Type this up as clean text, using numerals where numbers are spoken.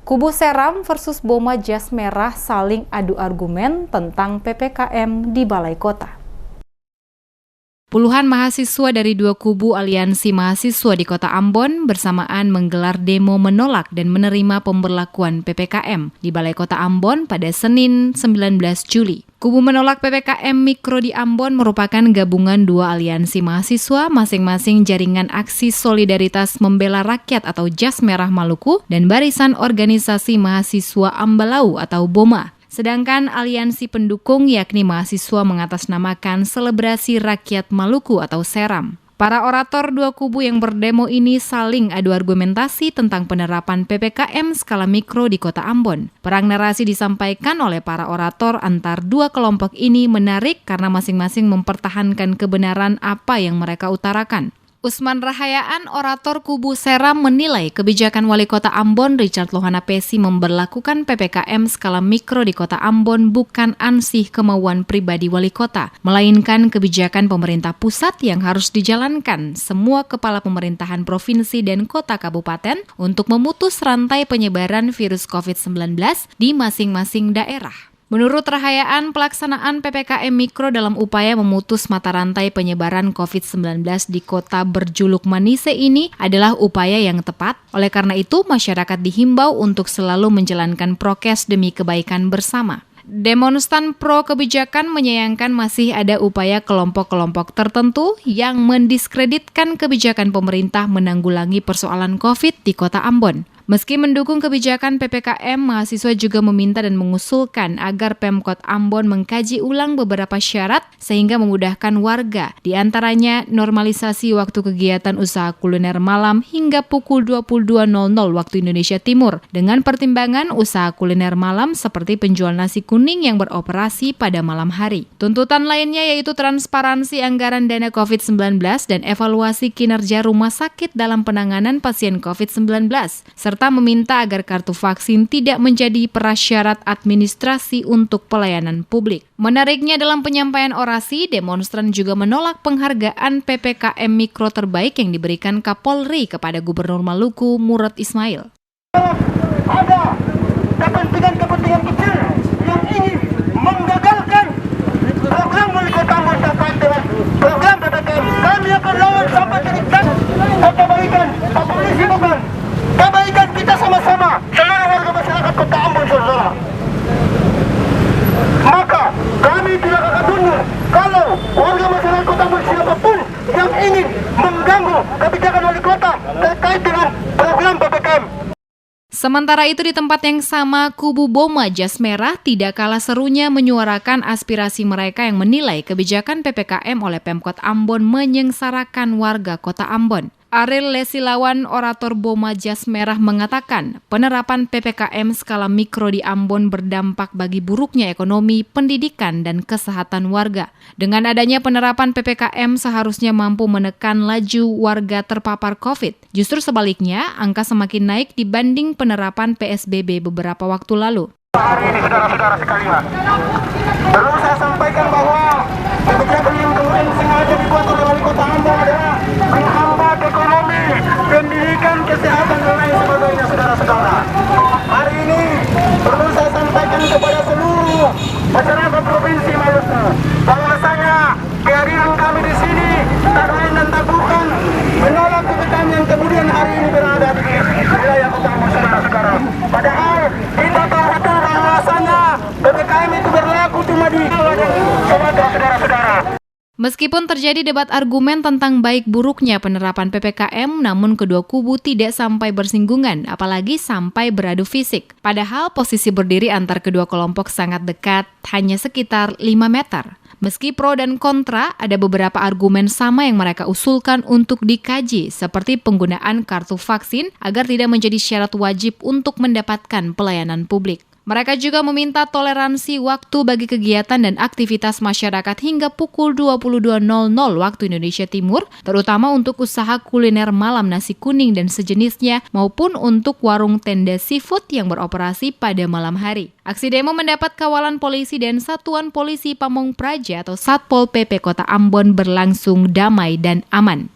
Kubu Seram versus Boma Jas Merah saling adu argumen tentang PPKM di Balai Kota. Puluhan mahasiswa dari dua kubu Aliansi Mahasiswa di Kota Ambon bersamaan menggelar demo menolak dan menerima pemberlakuan PPKM di Balai Kota Ambon pada Senin 19 Juli. Kubu menolak PPKM Mikro di Ambon merupakan gabungan dua aliansi mahasiswa masing-masing Jaringan Aksi Solidaritas Membela Rakyat atau Jas Merah Maluku dan Barisan Organisasi Mahasiswa Ambalau atau BOMA. Sedangkan aliansi pendukung yakni mahasiswa mengatasnamakan Selebrasi Rakyat Maluku atau SERAM. Para orator dua kubu yang berdemo ini saling adu argumentasi tentang penerapan PPKM skala mikro di Kota Ambon. Perang narasi disampaikan oleh para orator antar dua kelompok ini menarik karena masing-masing mempertahankan kebenaran apa yang mereka utarakan. Usman Rahayaan, orator kubu Seram, menilai kebijakan Wali Kota Ambon Richard Lohana Pesi memberlakukan PPKM skala mikro di Kota Ambon bukan ansih kemauan pribadi Wali Kota, melainkan kebijakan pemerintah pusat yang harus dijalankan semua kepala pemerintahan provinsi dan kota kabupaten untuk memutus rantai penyebaran virus COVID-19 di masing-masing daerah. Menurut Rahayaan, pelaksanaan PPKM Mikro dalam upaya memutus mata rantai penyebaran COVID-19 di kota berjuluk Manise ini adalah upaya yang tepat. Oleh karena itu, masyarakat dihimbau untuk selalu menjalankan prokes demi kebaikan bersama. Demonstran pro kebijakan menyayangkan masih ada upaya kelompok-kelompok tertentu yang mendiskreditkan kebijakan pemerintah menanggulangi persoalan COVID di Kota Ambon. Meski mendukung kebijakan PPKM, mahasiswa juga meminta dan mengusulkan agar Pemkot Ambon mengkaji ulang beberapa syarat sehingga memudahkan warga, di antaranya normalisasi waktu kegiatan usaha kuliner malam hingga pukul 22.00 waktu Indonesia Timur, dengan pertimbangan usaha kuliner malam seperti penjual nasi kuning yang beroperasi pada malam hari. Tuntutan lainnya yaitu transparansi anggaran dana COVID-19 dan evaluasi kinerja rumah sakit dalam penanganan pasien COVID-19, serta meminta agar kartu vaksin tidak menjadi prasyarat administrasi untuk pelayanan publik. Menariknya, dalam penyampaian orasi, demonstran juga menolak penghargaan PPKM Mikro terbaik yang diberikan Kapolri kepada Gubernur Maluku Murad Ismail. Ada kepentingan kecil yang ingin menggagalkan program Wali Kota Ambon terkait dengan program PPKM. Kami akan lawan sampai titik kebaikan, polisi bukan. Kebaikan kita sama-sama, seluruh warga masyarakat Kota Ambon, saudara. Maka kami tidak akan mundur kalau warga masyarakat Kota Ambon siapapun yang ingin mengganggu kebijakan wali kota terkait dengan program PPKM. Sementara itu di tempat yang sama, kubu Boma Jas Merah tidak kalah serunya menyuarakan aspirasi mereka yang menilai kebijakan PPKM oleh Pemkot Ambon menyengsarakan warga Kota Ambon. Ariel Lesilawan, orator Boma Jas Merah, mengatakan penerapan PPKM skala mikro di Ambon berdampak bagi buruknya ekonomi, pendidikan, dan kesehatan warga. Dengan adanya penerapan PPKM seharusnya mampu menekan laju warga terpapar COVID. Justru sebaliknya, angka semakin naik dibanding penerapan PSBB beberapa waktu lalu. Hari ini saudara-saudara sekalian, perlu saya sampaikan bahwa kebijakan yang kemudian sengaja dibuat oleh Wali Kota Ambon adalah menghambat ekonomi, pendidikan, kesehatan, dan lain sebagainya, saudara-saudara. Hari ini perlu saya sampaikan kepada seluruh masyarakat Provinsi Maluku bahwasanya kehadiran kami di sini tak lain dan tak bukan menolak PPKM yang kemudian hari ini berada di wilayah Kota Ambon, saudara-saudara. Padahal kita tahu betul bahwasanya PPKM itu berlaku cuma di Sumatera, saudara-saudara. Meskipun terjadi debat argumen tentang baik buruknya penerapan PPKM, namun kedua kubu tidak sampai bersinggungan, apalagi sampai beradu fisik. Padahal posisi berdiri antar kedua kelompok sangat dekat, hanya sekitar 5 meter. Meski pro dan kontra, ada beberapa argumen sama yang mereka usulkan untuk dikaji, seperti penggunaan kartu vaksin agar tidak menjadi syarat wajib untuk mendapatkan pelayanan publik. Mereka juga meminta toleransi waktu bagi kegiatan dan aktivitas masyarakat hingga pukul 22.00 waktu Indonesia Timur, terutama untuk usaha kuliner malam nasi kuning dan sejenisnya maupun untuk warung tenda seafood yang beroperasi pada malam hari. Aksi demo mendapat kawalan polisi dan Satuan Polisi Pamong Praja atau Satpol PP Kota Ambon berlangsung damai dan aman.